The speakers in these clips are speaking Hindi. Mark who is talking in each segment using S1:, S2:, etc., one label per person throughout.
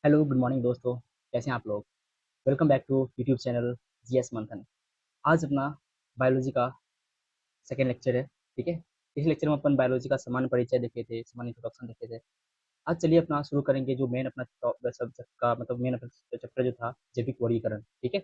S1: हेलो गुड मॉर्निंग दोस्तों। कैसे हैं आप लोग? Welcome back to YouTube channel GS Manthan. आज अपना बायोलॉजी का सेकेंड लेक्चर है। ठीक है, इस लेक्चर में अपन बायोलॉजी का सामान्य परिचय देखे थे, सामान्य इंट्रोडक्शन देखे थे। आज चलिए अपना शुरू करेंगे जो मेन अपना सब्जेक्ट का मतलब मेन अपना चैप्टर जो था जैविक वर्गीकरण। ठीक है,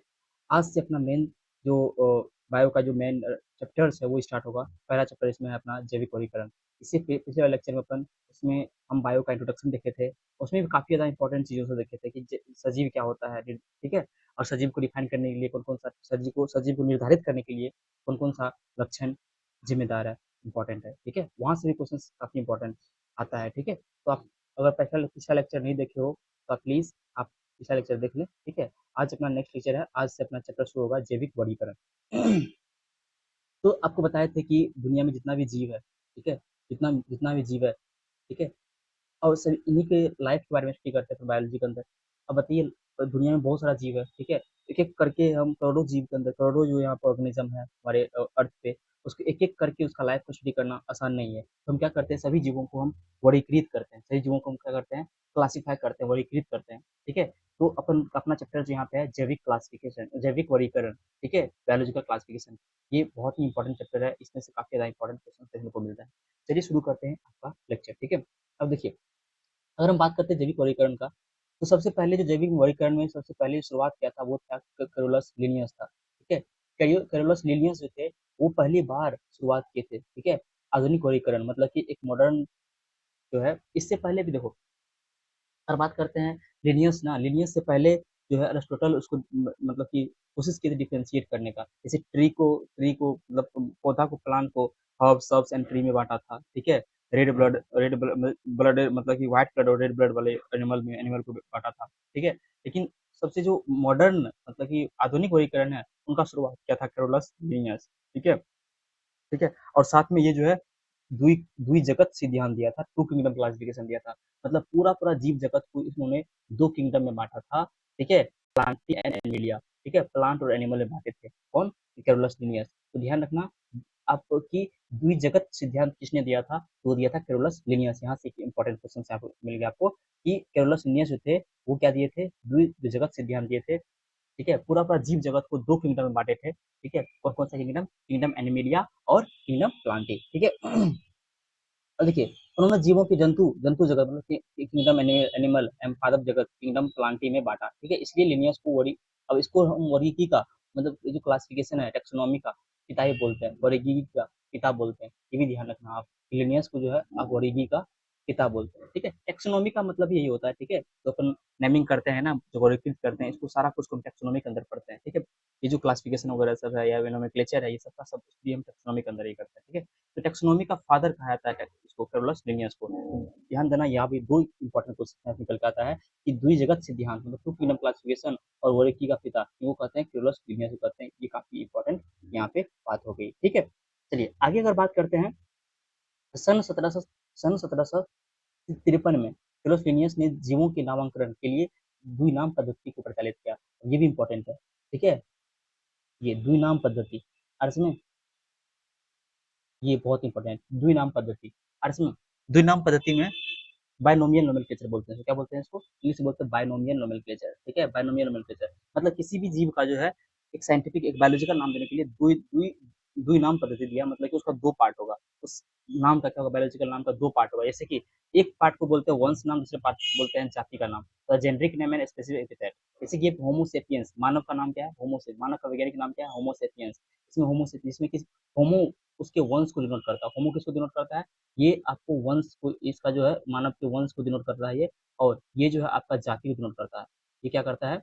S1: आज से अपना मेन जो बायो का जो मेन चैप्टर्स है वो स्टार्ट होगा। पहला चैप्टर इसमें है अपना जैविक वर्गीकरण। इससे पिछले वाले लेक्चर में अपन उसमें हम बायो का इंट्रोडक्शन देखे थे। उसमें भी काफ़ी ज़्यादा इंपॉर्टेंट चीज़ों से देखे थे कि सजीव क्या होता है। ठीक है, और सजीव को डिफाइन करने के लिए कौन कौन सा सजीव को निर्धारित करने के लिए कौन कौन सा लक्षण जिम्मेदार है, इंपॉर्टेंट है। ठीक है, वहाँ से भी क्वेश्चन काफ़ी इंपॉर्टेंट आता है। ठीक है, तो आप अगर पिछला लेक्चर नहीं देखे हो तो आप प्लीज़ आप पिछला लेक्चर देख लें। ठीक है, आज अपना नेक्स्ट लेक्चर है। आज से अपना चैप्टर शुरू होगा जैविक वर्गीकरण। तो आपको बताए थे कि दुनिया में जितना भी जीव है, ठीक है, जितना जितना भी जीव है, ठीक है, और सर इन्हीं के लाइफ के बारे में स्टडी करते हैं बायोलॉजी के अंदर। अब बताइए, दुनिया में बहुत सारा जीव है। ठीक है, एक एक करके हम करोड़ों जीव के अंदर करोड़ों जो यहाँ पर ऑर्गेनिज्म है हमारे अर्थ पे, उसको एक एक करके उसका लाइफ को स्टडी करना आसान नहीं है। तो हम क्या करते हैं, सभी जीवों को हम वर्गीकृत करते हैं। सभी जीवों को हम क्या करते हैं, क्लासीफाई करते हैं, वर्गीकृत करते हैं। ठीक है, तो अपन अपना चैप्टर जो यहाँ पे है जैविक क्लासिफिकेशन, जैविक वर्गीकरण। ठीक है, बायोलॉजिकल क्लासिफिकेशन, ये बहुत ही इंपॉर्टेंट चैप्टर है। इसमें से काफी ज्यादा इंपॉर्टेंट क्वेश्चन देखने को मिलता है। चलिए शुरू करते हैं आपका लेक्चर। ठीक है, अब देखिए, अगर हम बात करते हैं जैविक वर्गीकरण का, तो सबसे पहले जो जैविक वर्गीकरण में सबसे पहले शुरुआत किया था वो था कैरोलस लिनियस था। ठीक है, कैरोलस लिनियस जो थे वो पहली बार शुरुआत किए थे। ठीक है, आधुनिक वर्गीकरण मतलब कि एक मॉडर्न जो है, इससे पहले भी देखो, अगर बात करते हैं लिनियस ना, लिनियस से पहले जो है अरिस्टोटल उसको मतलब कि कोशिश की थी डिफरेंशिएट करने का। जैसे ट्री को मतलब पौधा को, प्लांट को हर्ब सब्स एंड ट्री में बांटा था। ठीक है, रेड ब्लड मतलब कि व्हाइट ब्लड और रेड ब्लड वाले एनिमल को बांटा था। ठीक है, लेकिन सबसे जो मॉडर्न मतलब कि आधुनिक वर्गीकरण है उनका शुरुआत किया था कैरोलस लिनियस। ठीक है, ठीक है, और साथ में ये जो है द्वि द्वि जगत से ध्यान दिया था, टू किंगडम क्लासिफिकेशन दिया था। मतलब पूरा पूरा जीव जगत को इन्होंने दो किंगडम में बांटा था। ठीक है, प्लांटी एंड एनिमलिया। ठीक है, प्लांट और एनिमल में बांटे थे कौन, कैरोलस लिनियस। तो ध्यान रखना आपकी द्वि जगत सिद्धांत किसने दिया था, तो दिया था कैरोलस लिनियस। यहाँ से इंपॉर्टेंट क्वेश्चन से आपको मिल गया आपको कि कैरोलस लिनियस जो थे वो क्या दिए थे, द्वि जगत सिद्धांत दिए थे। ठीक है, पूरा पूरा जीव जगत को दो किंगडम में बांटे थे। ठीक है, कौन कौन सा किंगडम, किंगडम एनिमेलिया और किंगडम प्लांटी। ठीक है, और देखिए, उन्होंने जीवों की जंतु जंतु जगत मतलब किंगडम एनिमल एंड पादप जगत किंगडम प्लांटी में बांटा। ठीक है, इसलिए लिनियस को वरी, अब इसको हम वर्गीकी का मतलब ये जो क्लासिफिकेशन है टेक्सोनॉमी का पिता ही बोलते हैं, वर्गीकी का पिता बोलते हैं। ये भी ध्यान रखना आप, लिनियस को जो है आप वर्गीकी का पिता बोलते हैं। ठीक है, टेक्सोनॉमी का मतलब यही होता है। ठीक है, तो अपन नेमिंग करते हैं ना, जो वर्गीकृत करते हैं, इसको सारा कुछ हम टेक्सोनॉमी के अंदर पढ़ते हैं। ठीक है, ये जो क्लासिफिकेशन वगैरह सब है या नोमेनक्लेचर है, ये सब का सब भी हम टेक्सोनॉमी के अंदर ही करते हैं। ठीक है, तो टेक्सोनोमी का फादर कहा जाता है इसको, कैरोलस लिनियस को। ध्यान देना, यहाँ भी दो इंपॉर्टेंट क्वेश्चन निकल के आता है कि द्विजगत सिद्धांत मतलब टू किंगडम क्लासिफिकेशन और वर्गीकी का पिता वो कहते हैं कैरोलस लिनियस को कहते हैं। ये काफी इंपॉर्टेंट यहाँ पे बात हो गई। ठीक है, चलिए आगे अगर बात करते हैं, सन 1700 सन 1753 में कैरोलस लिनियस ने जीवों के नामांकन के लिए द्विनाम पद्धति को प्रचलित किया। ये भी इंपॉर्टेंट है। ठीक है, ये द्विनाम पद्धति, और इसमें ये बहुत इंपॉर्टेंट द्विनाम पद्धति, और इसमें द्विनाम पद्धति में बायनोमियल नोमेनक्लेचर बोलते हैं। क्या बोलते हैं इसको, इंग्लिश में बोलते हैं बायनोमियल नोमेनक्लेचर। ठीक है, बायनोमियल नोमेनक्लेचर मतलब किसी भी जीव का जो है एक साइंटिफिक एक बायोलॉजिकल नाम देने के लिए दुई दुई दुई नाम पद्धति दिया, मतलब कि उसका दो पार्ट होगा। उस नाम का क्या होगा, बायोलॉजिकल नाम का दो पार्ट होगा। जैसे कि एक पार्ट को बोलते हैं वंश नाम, दूसरे पार्ट को बोलते हैं जाति का नाम, तो generic name and specific epithet. जैसे कि होमोसेपियंस, मानव का नाम क्या है, होमोसेप, मानव का वैज्ञानिक नाम क्या है, होमोसेपियंस। इसमें होमोसेपियंस इसमें किस, होमो उसके वंश को डिनोट करता है, होमो किसको डिनोट करता है, ये आपको वंश को, इसका जो है मानव के वंश को डिनोट करता है ये, और ये जो है आपका जाति को डिनोट करता है। ये क्या करता है,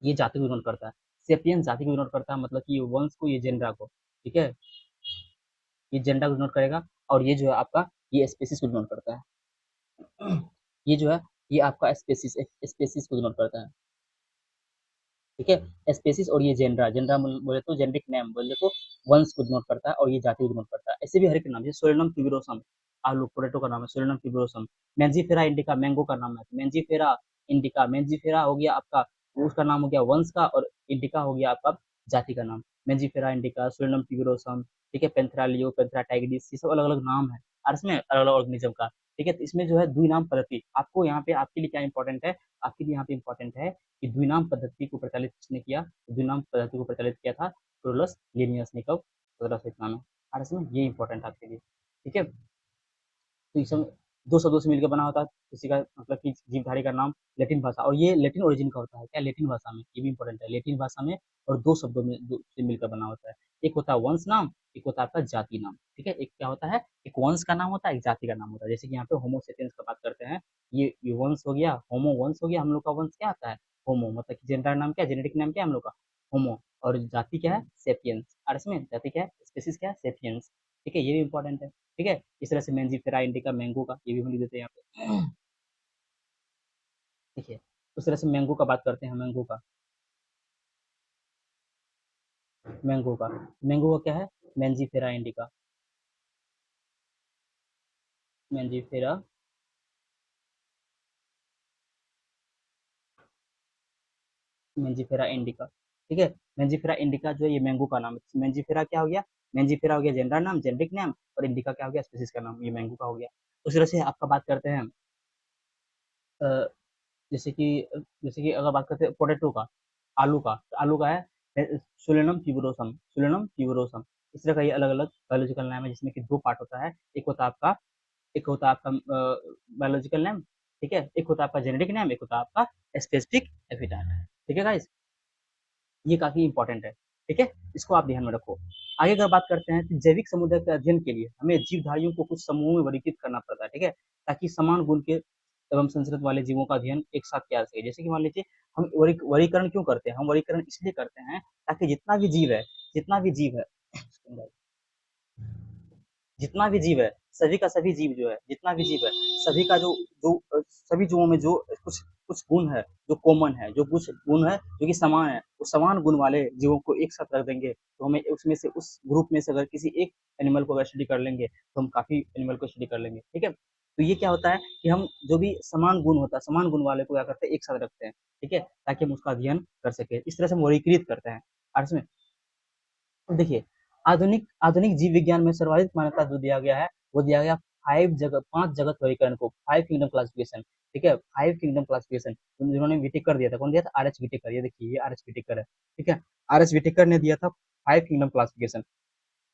S1: ये जाति को डिनोट करता है। सेपियन जाति को डिनोट करता है, मतलब कि ये वंश को, ये जेंडा को। ठीक है, ये जेंडा को डिनोट करेगा, और ये जो है आपका ये स्पेसिस को डिनोट करता है। ये जो है ये आपका स्पेसिस, स्पेसिस को डिनोट करता है। ठीक है, स्पेसिस और ये जेंडरा, जेंडरा बोले तो जेनेरिक नेम बोले तो वंश को डिनोट करता है, और ये जाति को डिनोट करता है। ऐसे भी हर एक नाम, जैसे सोलेनम ट्यूबरोसम, आलू पोटैटो का नाम है Solanum tuberosum. Mangifera indica mango का नाम है, मेंजीफेरा इंडिका, मेंजीफेरा हो गया आपका उसका नाम हो गया वंश का, और इंडिका हो गया आपका जाति का नाम। मेंजीफेरा इंडिका, सोलेनम ट्यूबरोसम, ठीक है, पेंथेरा लियो, पेंथेरा टाइग्रिस, ये सब अलग अलग नाम है, और इसमें अलग अलग ऑर्गेनिज्म का। ठीक है। तो इसमें जो है द्विनाम पद्धति, आपको यहाँ पे आपके लिए क्या इंपॉर्टेंट है, आपके लिए यहाँ पे इंपॉर्टेंट है कि द्विनाम पद्धति को प्रचलित किसने किया, द्विनाम पद्धति को प्रचलित किया था क्रोलस लिनियस ने, कब 17 में। और इसमें ये इंपॉर्टेंट है आपके लिए, ठीक है। तो इसमें दो शब्दों से मिलकर बना होता है, किसी का मतलब कि जीवधारी का नाम लैटिन भाषा, और ये लैटिन ओरिजिन का होता है, क्या लैटिन भाषा में, ये भी इंपॉर्टेंट है, लैटिन भाषा में, और दो शब्दों में से मिलकर बना होता है। एक होता है वंश नाम, एक होता है आपका जाति नाम, ठीक है। एक क्या होता है, एक वंश का नाम होता है, एक जाति का नाम होता है। जैसे कि यहाँ पे होमो सेपियंस का बात करते हैं, ये वंश हो गया, होमो वंश हो गया, हम लोग का वंश क्या आता है, होमो, मतलब कि जेंडर नाम क्या है, जेनेटिक नाम क्या है हम लोग का, होमो, और जाति क्या है, सेपियंस, और इसमें जाति क्या है, स्पेसिस क्या है, सेपियंस, ठीक है। ये भी इंपॉर्टेंट है, ठीक है। इस तरह से मेंजीफेरा इंडिका मैंगो का, ये भी हम लिख देते हैं यहाँ पे, देखिए। उस तरह से मैंगो का बात करते हैं, मैंगो का, मैंगो का, मैंगो का क्या है, Mangifera indica, Mangifera, Mangifera indica, ठीक है। मेंजीफेरा इंडिका जो है ये मैंगो का नाम है। मेंजीफेरा क्या हो गया, मेंजीफेरा हो गया जेंडर नाम, जेनेटिक नाम, और इंडिका क्या हो गया, स्पीसीज का नाम, ये मैंगो का हो गया। उस तरह से आपका बात करते हैं अ, जैसे कि जैसे कि अगर बात करते हैं पोटैटो का, आलू का, तो आलू का है सोलेनम ट्यूबरोसम, सोलेनम ट्यूबरोसम। इस तरह का ये अलग अलग बायोलॉजिकल नाम है, जिसमें कि दो पार्ट होता है, एक होता है आपका, एक होता है आपका बायोलॉजिकल नेम, ठीक है, एक होता है आपका जेनेटिक नेम, एक होता है आपका स्पेसिफिक एपिटाइट, ठीक है गाइस। ये काफी इंपॉर्टेंट है, ठीक है, इसको आप ध्यान में रखो। आगे अगर बात करते हैं तो जैविक समुदाय के अध्ययन के लिए हमें जीवधारियों को कुछ समूहों में वर्गीकृत करना पड़ता है, ठीक है, ताकि समान गुण के एवं संस्कृत वाले जीवों का अध्ययन एक साथ किया जा सके। जैसे कि मान लीजिए हम वर्गीकरण क्यों करते हैं, हम वर्गीकरण इसलिए करते हैं ताकि जितना भी जीव है, जितना भी जीव है जितना भी जीव है, सभी का सभी जीव जो है, जितना भी जीव है, सभी का जो जो सभी जीवों में जो कुछ कुछ गुण है, जो कॉमन है, जो कुछ गुण है जो कि समान है, उस समान गुण वाले जीवों को एक साथ रख देंगे, तो हमें उसमें से, उस ग्रुप में से अगर किसी एक एनिमल को अगर स्टडी कर लेंगे, तो हम काफी एनिमल को स्टडी कर लेंगे, ठीक है। तो ये क्या होता है कि हम जो भी समान गुण होता है, समान गुण वाले को क्या करते हैं, एक साथ रखते हैं, ठीक है, ताकि हम उसका अध्ययन कर सके। इस तरह से हम वर्गीकृत करते हैं। और इसमें देखिए, आधुनिक आधुनिक जीव विज्ञान में सर्वाधिक मान्यता जो दिया गया है, वो दिया गया पांच जगत वर्गीकरण को, फाइव किंगडम क्लासिफिकेशन, ठीक है, फाइव किंगडम क्लासिफिकेशन, जिन्होंने विटेकर दिया था, कौन दिया था, आर एच विटेकर, ये देखिए ये आर एच विटेकर है, ठीक है, आर एच विटेकर ने दिया था फाइव किंगडम क्लासिफिकेशन।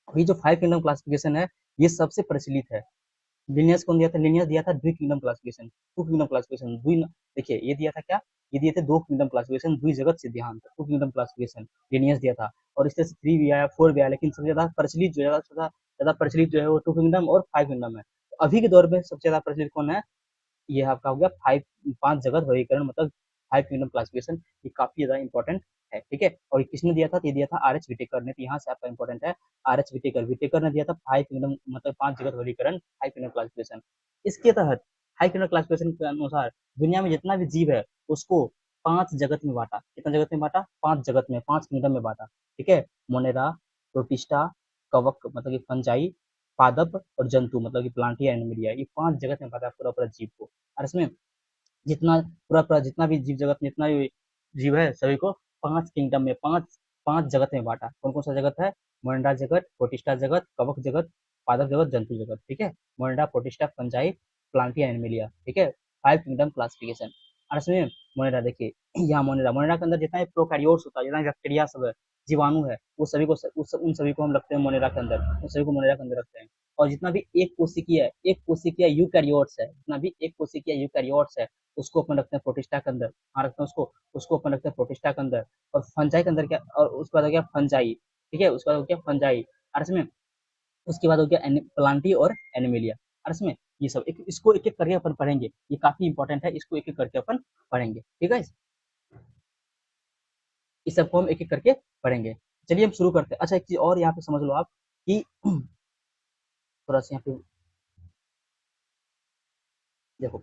S1: ये जो फाइव किंगडम क्लासिफिकेशन है, ये सबसे प्रचलित है। लिनियस कौन दिया था, लिनियस दिया था द्वि kingdom classification, two kingdom classification, देखिए ये दिया था क्या, ये दिए थे दो किंगडम क्लासिफिकेशन, द्वि जगत सिद्धांत, टू किंगडम क्लासिफिकेशन लिनियस दिया था। और इस तरह से थ्री भी आया, फोर भी आया, लेकिन सबसे ज्यादा प्रचलित जो है, ज्यादा ज्यादा प्रचलित जो है वो टू किंगडम और फाइव किंगडम है। तो अभी के दौर में सबसे ज्यादा प्रचलित कौन है, ये आपका हो गया फाइव, पांच जगत वर्गीकरण, मतलब फाइव किंगडम क्लासिफिकेशन, ये काफी ज्यादा इंपॉर्टेंट है, ठीक है। और किसने दिया था, तो ये दिया था आर एच विटेकर ने, तो यहाँ से आपका इंपॉर्टेंट है, आर एच विटेकर, विटेकर ने दिया था फाइव किंगडम, मतलब पांच जगत वर्गीकरण, फाइव किंगडम क्लासिफिकेशन। इसके तहत फाइव किंगडम क्लासिफिकेशन के अनुसार दुनिया में जितना भी जीव है, उसको पांच जगत में बांटा, कितना जगत में बांटा, पांच जगत में, पांच किंगडम में बांटा, ठीक है। मोनेरा, प्रोटिस्टा, कवक मतलब कि फंजाई, पादप, और जंतु मतलब कि प्लांटिया एनिमलिया, ये पांच जगत में बांटा पूरा पूरा जीव को। और इसमें जितना पूरा पूरा जितना भी जीव जगत में जितना भी जीव है, सभी को पांच किंगडम में, पांच पांच जगत में बांटा। कौन कौन सा जगत है, मोनिडा जगत, प्रोटिस्टा जगत, कवक जगत, पादप जगत, जंतु जगत, ठीक है। मोनिडा, प्रोटिस्टा, फंजाई, प्लांटिया एनिमिलिया, ठीक है, फाइव किंगडम क्लासिफिकेशन। और इसमें मोनिडा देखिए, यहाँ मोनिडा, मोनिडा के अंदर जितना भी प्रोकैरियोट्स होता है, जितना बैक्टीरिया सब है, जीवाणु है, वो सभी को उन सभी को हम रखते हैं मोनिडा के अंदर, उन सभी को मोनिडा के अंदर रखते हैं। और जितना भी एक कोशिकीय यूकैरियोट्स है, जितना भी एक कोशिकीय यूकैरियोट्स है, उसको अपन रखते हैं प्रोटिस्टा के अंदर, हाँ रखते हैं उसको, उसको अपन रखते हैं प्रोटिस्टा के अंदर। और फंजाई के अंदर क्या, और उसके बाद हो गया फंजाई, ठीक है, उसके बाद हो गया फंजाई। और इसमें उसके बाद हो गया प्लांटी और एनिमिलिया। और इसमें ये सब इसको एक एक करके अपन पढ़ेंगे, ये काफी इंपॉर्टेंट है, इसको एक एक करके अपन पढ़ेंगे, ठीक है। इस सबको हम एक एक करके पढ़ेंगे। चलिए हम शुरू करते हैं। अच्छा एक चीज और यहाँ पे समझ लो आप कि थोड़ा सा यहाँ पे देखो,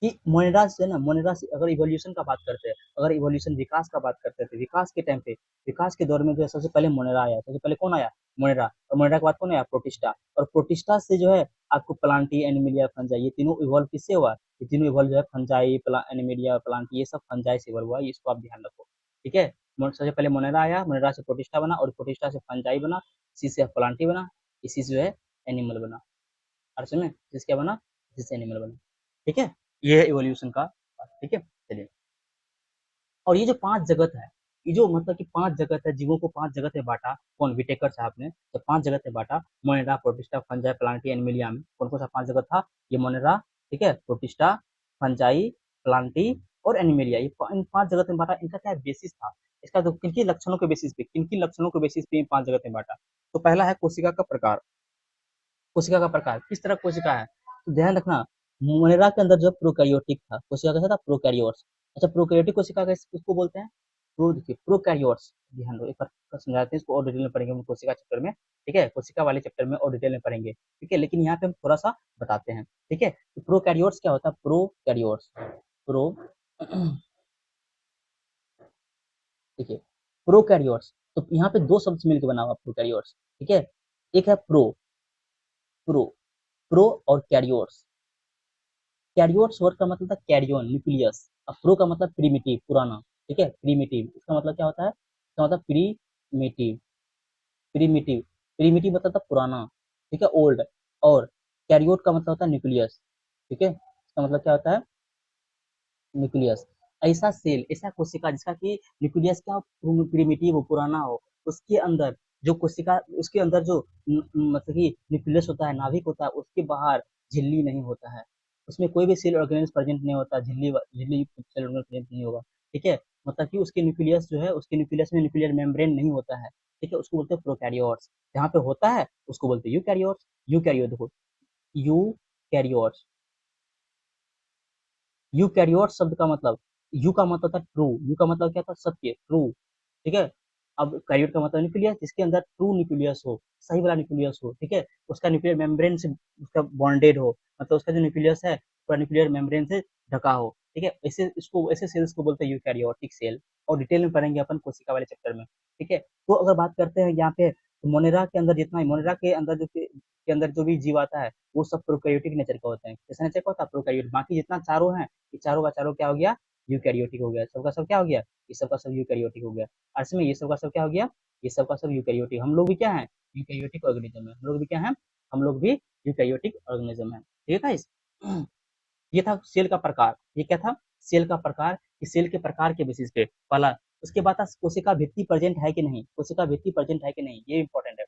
S1: कि मोनेरा से ना, मोनेरा से अगर इवोल्यूशन का बात करते हैं, अगर इवोल्यूशन विकास का बात करते हैं, तो विकास के टाइम पे, विकास के दौर में जो है सबसे पहले मोनेरा आया, सबसे पहले कौन आया, मोनेरा, और मोनेरा के बाद कौन आया, प्रोटिस्टा, और प्रोटिस्टा से जो है आपको प्लांटी, एनिमिलिया, फंजाई, ये तीनों इवॉल्व किससे हुआ, ये तीनों इवॉल्व जो है फंजाई, एनिमिलिया, प्लांटी, ये सब फंजाई से इवॉल्व हुआ, इसको आप ध्यान रखो, ठीक है। सबसे पहले मोनेरा आया, मोनेरा से प्रोटिस्टा बना, और प्रोटिस्टा से फंजाई बना, इसी से प्लांटी बना, इसी से जो है एनिमल बना। और इसमें क्या बना, जिससे एनिमल बने, ठीक है। ये है इवोल्यूशन का, ठीक है। चलिए, और ये जो 5 जगत है, ये जो मतलब कि 5 जगत है, जीवों को 5 जगत में बाँटा, कौन विटेकर साहब ने, तो 5 जगत में बाँटा, Monera, protista, fungi, Plantae, Animalia में। कौन-कौन सा 5 जगत था? ये मोनेरा, ठीक है, प्रोटिस्टा, फंजाई, प्लांटी और एनिमिलिया, ये इन 5 जगत में बाँटा। इनका क्या बेसिस था? इसका तो किन-किन लक्षणों के बेसिस पे, किन-किन लक्षणों के बेसिस पे इन 5 जगत में बाँटा? तो पहला है कोशिका का प्रकार। कोशिका का प्रकार, किस तरह कोशिका है? तो ध्यान रखना, मोनेरा के अंदर जो प्रोकैरियोटिक था, कोशिका कैसा था? प्रोकैरियोट्स। अच्छा, प्रोकैरियोटिक कोशिका किसको बोलते हैं? प्रो देखिए, प्रोकैरियोट्स, ध्यान दो, एक बार समझाते हैं इसको, और डिटेल में पढ़ेंगे हम कोशिका चैप्टर में, ठीक है? कोशिका वाले चैप्टर में और डिटेल में पढ़ेंगे, ठीक है? लेकिन यहाँ पे हम थोड़ा-सा बताते हैं, ठीक है? तो प्रोकैरियोट्स क्या होता है? प्रोकैरियोट्स, प्रो देखिए, प्रोकैरियोट्स, तो यहाँ पे 2 शब्द से मिलके बना हुआ प्रोकैरियोट्स, ठीक है? एक है प्रो, प्रो और कैरियोट्स। कैरियोट्स वर्ड का मतलब था कैरियन, न्यूक्लियस। अब प्रो का मतलब प्रिमिटिव, पुराना, ठीक है, प्रिमिटिव। इसका मतलब क्या होता है? इसका मतलब प्रीमिटिव, प्रिमिटिव, प्रिमिटिव मतलब था पुराना, ठीक है, ओल्ड। और कैरियोट का मतलब होता है न्यूक्लियस, ठीक है। इसका मतलब क्या होता है? न्यूक्लियस। ऐसा सेल, ऐसा कोशिका जिसका कि न्यूक्लियस क्या हो? प्रिमिटिव हो, पुराना हो, उसके अंदर जो कोशिका, उसके अंदर जो मतलब कि न्यूक्लियस होता है, नाभिक होता है, उसके बाहर झिल्ली नहीं होता है, उसमें कोई भी सेल ऑर्गेनेल्स प्रेजेंट नहीं होता, झिल्ली झिल्ली सेल ऑर्गेनेल प्रेजेंट नहीं होगा, ठीक है। मतलब कि उसके न्यूक्लियस जो है, उसके न्यूक्लियस में न्यूक्लियर मेम्ब्रेन नहीं होता है, ठीक है, उसको बोलते हैं प्रोकैरियोट्स। जहाँ पे होता है उसको बोलते हैं यूकैरियोट्स। यूकैरियोट देखो, यूकैरियोट्स, यूकैरियोट शब्द का मतलब, यू का मतलब था ट्रू, यू का मतलब क्या था? सत्य, ट्रू, ठीक है। अब कैरियोट का मतलब न्यूक्लियस, जिसके अंदर ट्रू न्यूक्लियस हो, सही वाला न्यूक्लियस हो, ठीक है, उसका न्यूक्लियर मेम्ब्रेन से उसका बॉन्डेड हो, मतलब उसका जो न्यूक्लियस है पूरा न्यूक्लियर मेम्ब्रेन से ढका हो, ठीक है। ऐसे इसको, ऐसे सेल्स को बोलते हैं यूकैरियोटिक सेल, और डिटेल में पढ़ेंगे अपन कोशिका वाले चैप्टर में, ठीक है। तो अगर बात करते हैं यहाँ पे, तो मोनेरा के अंदर जितना, मोनेरा के अंदर जो के अंदर जो भी जीव आता है, वो सब प्रोकैरियोटिक नेचर का होते हैं। कैसा नेचर का होता है? प्रोकैरियोटिक। बाकी जितना चारों हैं, ये चारों का चारों क्या हो गया? यूकैरियोटिक हो गया। सबका सब क्या हो गया? ये सब का सब यूकैरियोटिक हो गया। अर्थ में ये सब का सब क्या हो गया? ये सब का सब यूकैरियोटिक। हम लोग भी क्या है? यूकैरियोटिक ऑर्गेनिज्म है। हम लोग भी क्या है? हम लोग भी यूकैरियोटिक ऑर्गेनिज्म है, ठीक है। इस ये था सेल का प्रकार। ये क्या था? सेल का प्रकार। इस सेल के प्रकार के बेसिस पे पहला, उसके बाद था कोशिका भित्ति प्रेजेंट है कि नहीं, कोशिका भित्ति प्रेजेंट है कि नहीं, ये इंपॉर्टेंट है।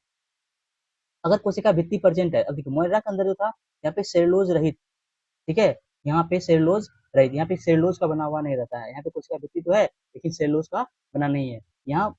S1: अगर कोशिका भित्ति प्रेजेंट है, अब देखो मोनेरा के अंदर जो था, यहाँ पे सेलुलोज रहित, ठीक है, यहाँ पे सेलुलोज रहित, यहाँ पे सेलुलोज का बना हुआ नहीं रहता है, यहाँ पे कोशिका भित्ति तो है लेकिन सेलुलोज का बना नहीं है यहाँ,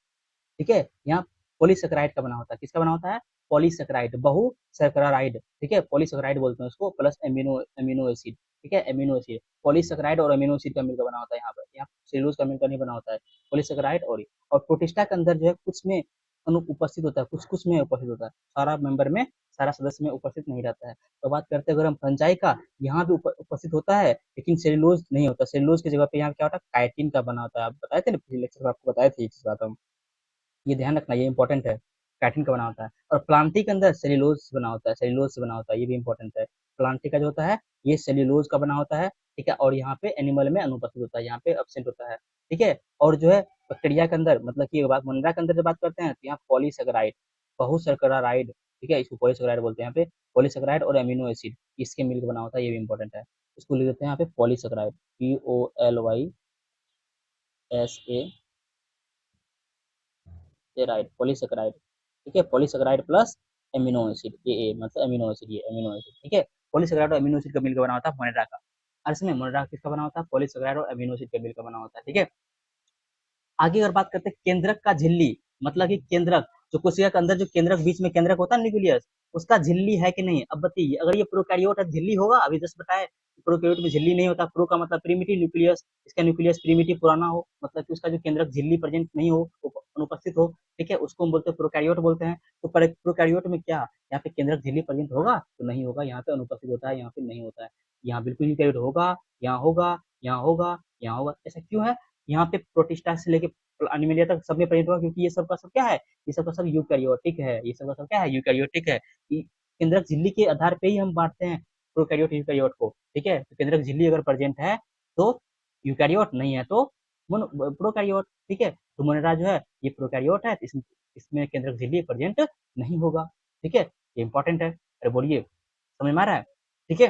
S1: ठीक है। यहाँ पॉलीसेकेराइड का बना होता है। किसका बना होता है? पॉलीसेकेराइड, बहुसेकेराइड, ठीक है, पॉलीसेकेराइड बोलते हैं उसको, प्लस एमिनो एमिनो एसिड, ठीक है, एमिनो एसिड, पॉलीसेकेराइड और एमिनो एसिड का मिलकर बना होता है। यहाँ सेलुलोज का मिलकर नहीं बना होता है, पॉलीसेकेराइड। और प्रोटिस्टा के अंदर जो है कुछ में उपस्थित होता है, कुछ कुछ में उपस्थित होता है, सारा मेंबर में, सारा सदस्य में उपस्थित नहीं रहता है। तो बात करते हैं अगर हम फंजाई का, यहाँ भी उपस्थित होता है लेकिन सेलुलोज नहीं होता। सेलुलोज की जगह पे यहाँ क्या होता है? काइटिन का बना होता है। आप बताए थे ना पिछले लेक्चर में, आपको बताए थे ये चीज बात हम, ये ध्यान रखना, ये इंपॉर्टेंट है। काइटिन का बना होता है। और प्लांटी के अंदर सेल्यूलोज बना होता है, सेल्यूलोज से बना होता है, ये भी इंपॉर्टेंट है। प्लांटी का जो होता है ये सेल्यूलोज का बना होता है, ठीक है। और यहाँ पे एनिमल में अनुपस्थित होता है, यहाँ पे एब्सेंट होता है, ठीक है। और जो है बैक्टीरिया के अंदर, मतलब कि बात मोनेरा के अंदर जब बात करते हैं तो यहाँ पॉलीसेकेराइड, बहुसरकराराइड, ठीक है, इसको पॉलीसेकेराइड बोलते हैं। यहाँ पे पॉलीसेकेराइड और अमीनो एसिड इसके मिलकर बना होता है, ये भी इंपॉर्टेंट है। इसको लिख देते हैं यहाँ पे पॉलीसेकेराइड, POLYSA सेराइड, पॉलीसेकेराइड, ठीक है, पॉलीसेकेराइड प्लस एमिनो एसिड, ए मतलब एमिनो एसिड, ये एमिनो एसिड, ठीक है। पॉलीसेकेराइड और एमिनो एसिड का मिलकर बना होता है मोनेरा का। और इसमें मोनेरा किसका बना होता है? पॉलीसेकेराइड और एमिनो एसिड का मिलकर बना होता है, ठीक है। आगे अगर बात करते हैं केंद्रक का झिल्ली, मतलब कि केंद्रक, जो कोशिका के अंदर जो केंद्रक, बीच में केंद्रक होता है न्यूक्लियस, उसका झिल्ली है कि नहीं? अब बताइए, अगर ये प्रोकैरियोट है झिल्ली होगा? अभी जस्ट बताए प्रोकैरियोट में झिल्ली नहीं होता। प्रो का मतलब प्रिमिटिव न्यूक्लियस, इसका न्यूक्लियस प्रिमिटिव पुराना हो, मतलब कि उसका जो केंद्रक झिल्ली प्रेजेंट नहीं हो, अनुपस्थित हो, ठीक है, उसको हम बोलते हैं प्रोकैरियोट बोलते हैं। तो प्रोकैरियोट में क्या यहाँ पे केंद्रक झिल्ली प्रेजेंट होगा? तो नहीं होगा, यहाँ पे अनुपस्थित होता है, यहाँ पे नहीं होता है। यहाँ बिल्कुल यूकैरियोट होगा, यहाँ होगा, यहाँ होगा, यहाँ होगा। ऐसा क्यों है? यहाँ पे प्रोटिस्टा से लेके एनिमिलिया तक सब में प्रेजेंट होगा, क्योंकि ये सब का सब क्या है? ये सब का सब यूकैरियोटिक है, ये सब का सब क्या है? यूकैरियोटिक है। केंद्रक झिल्ली के आधार पे ही हम बांटते हैं प्रोकैरियोट यूकैरियोट को, ठीक है। तो केंद्रक झिल्ली अगर प्रेजेंट है तो यूकैरियोट, नहीं है तो प्रोकैरियोट, ठीक है। तो मोनेरा जो है ये प्रोकैरियोट है, इसमें केंद्रक झिल्ली प्रेजेंट नहीं होगा, ठीक है। ये इंपॉर्टेंट है। अरे बोलिए, समझ में आ रहा है? ठीक है।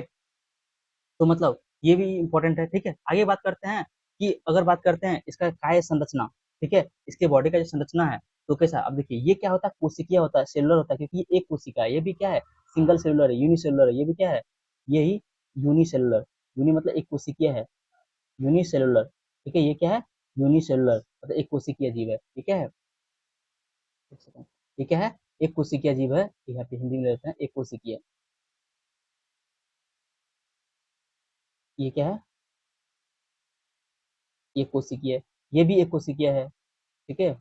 S1: तो मतलब ये भी इंपॉर्टेंट है, ठीक है। आगे बात करते हैं कि अगर बात करते हैं इसका काय संरचना, ठीक है, इसके बॉडी का जो संरचना है तो कैसा, अब देखिए ये क्या होता है, कोशिकीय होता है, सेलुलर होता है, क्योंकि ये एक कोशिका है, ये भी क्या है, सिंगल सेलुलर है, यूनिसेलुलर है, ये भी क्या है, यही यूनिसेलुलर, यूनि मतलब एक कोशिकीय है, यूनिसेलुलर, ठीक है, ये क्या है, यूनिसेलुलर मतलब एक कोशिकीय जीव है, ठीक है। एक सेकंड, ये क्या है, एक कोशिकीय जीव है, यहाँ पे हिंदी में रहते हैं एक कोशिकीय, ये क्या है, ये कोशिकीय, ये भी एक कोशिकीय है, ठीक है,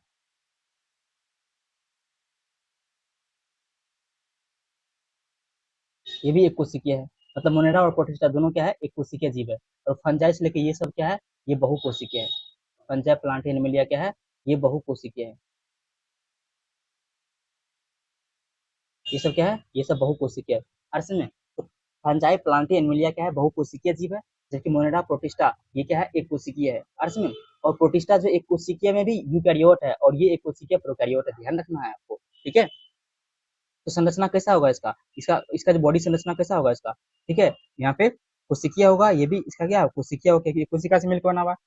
S1: ये भी एक कोशिकीय है, मतलब मोनेरा और प्रोटिस्टा दोनों क्या है, एक कोशिकीय जीव है। और फंजाई से लेके ये सब क्या है, ये बहुकोशिकीय है, फंजाई प्लांट एनिमलिया क्या है, ये बहुकोशिकीय है, ये सब क्या है, ये सब बहुकोशिकीय है। अर्थ में तो फंजाई प्लांट एनिमलिया क्या है, बहुकोशिकीय जीव है, जबकि मोनेरा प्रोटिस्टा ये क्या है, एक कोशिकीय है, अर्थ में। और प्रोटिस्टा जो एक कोशिकीय में भी यूकैरियोट है और ये एक कोशिकीय प्रोकैरियोट है, ध्यान रखना है आपको, ठीक है। तो संरचना कैसा होगा इसका, इसका इसका जो बॉडी संरचना कैसा होगा इसका, ठीक है, यहाँ पे कोशिकीय होगा, ये भी इसका क्या है, कोशिकीय होगा, क्योंकि कोशिका से मिलकर बना हुआ है।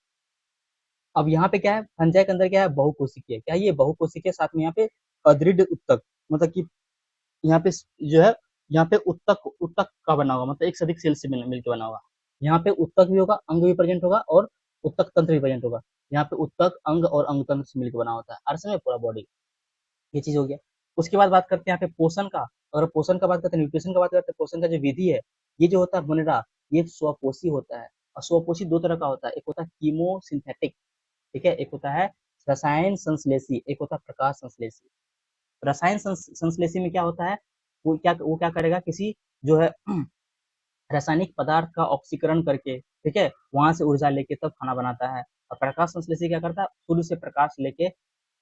S1: अब यहाँ पे क्या है, फंजाई के अंदर क्या है, बहुकोशिकीय, क्या है ये बहुकोशिकीय, साथ में यहाँ पे अदृढ़ उत्तक, मतलब कि यहाँ पे जो है, यहाँ पे उत्तक उत्तक का बना होगा, मतलब एक से अधिक सेल से मिलकर बना होगा। यहाँ पे उत्तक भी होगा, अंग भी प्रेजेंट होगा और उत्तक तंत्र भी प्रेजेंट होगा। यहाँ पे उत्तक अंग और अंग तंत्र से मिलकर बना होता है, अर्थ में पूरा बॉडी, ये चीज हो गया। उसके बाद बात करते हैं यहाँ पे पोषण का, अगर पोषण का बात करते हैं, न्यूट्रिशन का बात करते हैं, पोषण का जो विधि है, ये जो होता है मुनरा, ये स्वपोषी होता है। और स्वपोषी दो तरह का होता है, एक होता है कीमोसिंथेटिक, ठीक है, एक होता है रसायन संश्लेषी, एक होता है प्रकाश संश्लेषी। रसायन संश्लेषी में क्या होता है, वो क्या करेगा, किसी जो है रासायनिक पदार्थ का ऑक्सीकरण करके, ठीक है, वहां से ऊर्जा लेके तब खाना बनाता है। और प्रकाश संश्लेषी क्या करता है, सूर्य से प्रकाश लेके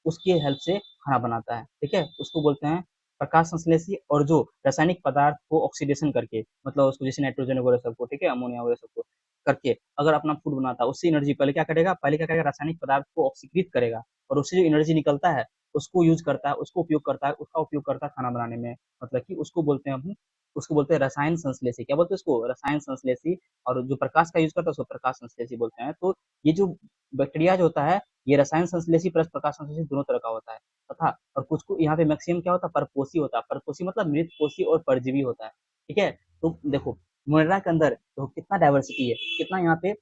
S1: उसकी हेल्प से खाना बनाता है, ठीक है, उसको बोलते हैं प्रकाश संश्लेषी। और जो रासायनिक पदार्थ को ऑक्सीडेशन करके, मतलब उसको जैसे नाइट्रोजन वगैरह सबको, ठीक है, अमोनिया वगैरह सबको करके अगर अपना फूड बनाता है, उससे एनर्जी पहले क्या करेगा, पहले क्या करेगा, रासायनिक पदार्थ को ऑक्सीकृत करेगा और उससे जो एनर्जी निकलता है उसको यूज करता है, उसको उपयोग करता है, उसका उपयोग करता है खाना बनाने में, मतलब कि उसको बोलते हैं हम, उसको बोलते हैं रसायन संश्लेषी, क्या बोलते हैं उसको, रसायन संश्लेषी। और जो प्रकाश का यूज करता है उसको प्रकाश संश्लेषी बोलते हैं। तो ये जो बैक्टीरिया जो होता है, ये रसायन संश्लेषी प्लस प्रकाश संश्लेषी दोनों तरह का होता है, तथा और कुछ को यहाँ पे मैक्सिमम क्या होता है, परपोषी होता है, परपोषी मतलब मृतपोषी और परजीवी होता है, ठीक है। तो देखो मोनेरा के अंदर तो कितना डाइवर्सिटी है, कितना यहाँ पे